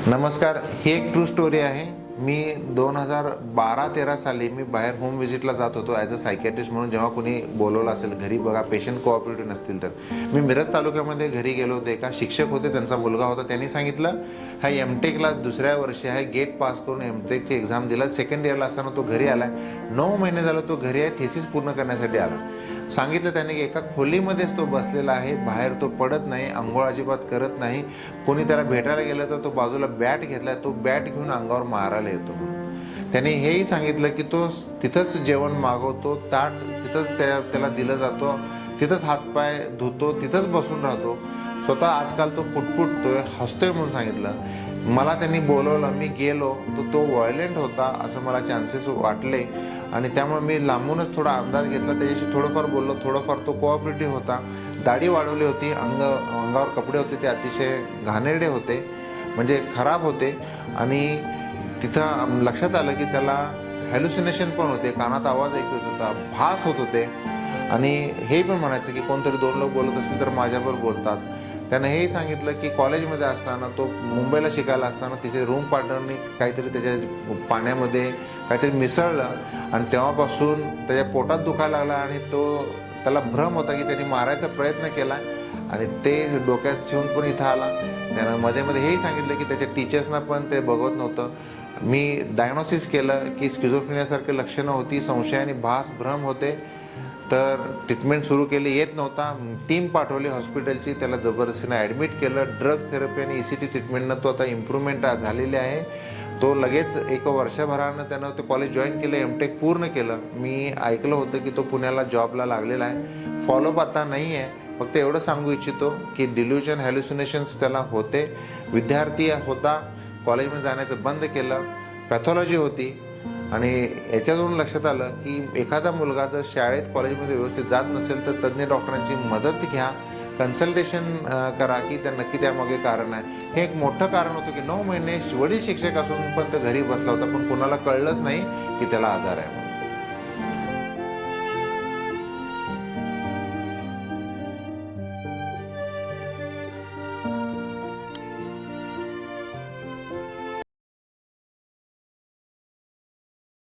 नमस्कार, ही एक true story आहे। मी 2012-13 साली मी बाहेर होम व्हिजिटला जात होतो ॲज अ सायकॅट्रिस्ट म्हणून। जेव्हा कोणी बोलवलं असेल घरी, बघा पेशंट कोऑपरेटिव्ह नसतील तर मी मिरज तालुक्यामध्ये घरी गेलो होते। एका शिक्षक होते, त्यांचा मुलगा होता। त्यांनी सांगितलं हा एमटेकला दुसऱ्या वर्षी आहे, गेट पास करून एमटेकची एक्झाम दिला। सेकंड इयरला असताना तो घरी आला। 9 महिने झालं तो घरी आहे, थेसिस पूर्ण करण्यासाठी आला। सांगितलं त्याने की एका खोलीमध्येच तो बसलेला आहे, बाहेर तो पडत नाही, अंघोळ अजिबात करत नाही। कोणी त्याला भेटायला गेलं तर तो बाजूला बॅट घेतलाय, तो बॅट घेऊन अंगावर मारायला येतो। त्याने हेही सांगितलं की तो तिथंच जेवण मागवतो, ताट तिथंच त्याला दिलं जातं, तिथंच हातपाय धुतो, तिथंच बसून राहतो। स्वतः आजकाल तो पुटपुटतोय, हसतोय म्हणून सांगितलं। मला त्यांनी बोलवलं, मी गेलो तर तो व्हायलेंट होता असं मला चान्सेस वाटले आणि त्यामुळे मी लांबूनच थोडा अंदाज घेतला। त्याच्याशी थोडंफार बोललो, थोडंफार तो कोऑपरेटिव्ह होता। दाढी वाढवली होती, अंगावर कपडे होते ते अतिशय घाणेरडे होते, म्हणजे खराब होते। आणि तिथं लक्षात आलं की त्याला हॅल्युसिनेशन पण होते, कानात आवाज ऐकू येत होता, भास होत होते। आणि हे पण म्हणायचं की कोणतरी 2 लोक बोलत असतील तर माझ्याबरोबर बोलतात। त्यानं हेही सांगितलं की कॉलेजमध्ये असताना, तो मुंबईला शिकायला असताना तिचे रूम पार्टनरने काहीतरी त्याच्या पाण्यामध्ये काहीतरी मिसळलं आणि तेव्हापासून त्याच्या पोटात दुखायला लागला आणि त्याला भ्रम होता की त्यांनी मारायचा प्रयत्न केला आणि ते डोक्यात शिवून पण इथं आला। त्यानं मध्ये हेही सांगितलं की त्याच्या टीचर्सना पण ते बघत नव्हतं। मी डायग्नोसिस केलं की स्किझोफ्रेनियासारखी लक्षणं होती, संशय आणि भास भ्रम होते। तर ट्रीटमेंट सुरू केली, येत नव्हता। टीम पाठवली हॉस्पिटलची, त्याला जबरदस्तीने ॲडमिट केलं। ड्रग्स थेरपी आणि ECT ट्रीटमेंटनं तो आता इम्प्रूव्हमेंट झालेली आहे। तो लगेच 1 वर्षभरानं त्यानं ते कॉलेज जॉईन केलं, एमटेक पूर्ण केलं। मी ऐकलं होतं की तो पुण्याला जॉबला लागलेला आहे। फॉलोअप आता नाही आहे। फक्त एवढं सांगू इच्छितो की डिल्युजन, हॅल्युसिनेशन्स त्याला होते। विद्यार्थी होता, कॉलेजमध्ये जाण्याचं बंद केलं, पॅथॉलॉजी होती। आणि याच्यावरून लक्षात आलं की एखादा मुलगा जर शाळेत, कॉलेजमध्ये व्यवस्थित जात नसेल तर तज्ज्ञ डॉक्टरांची मदत घ्या, कन्सल्टेशन करा की नक्की त्यामागे कारण आहे। हे एक मोठं कारण होतं की 9 महिने वडील शिक्षक असून पण तो घरी बसला होता, पण कोणाला कळलंच नाही की त्याला आजार आहे।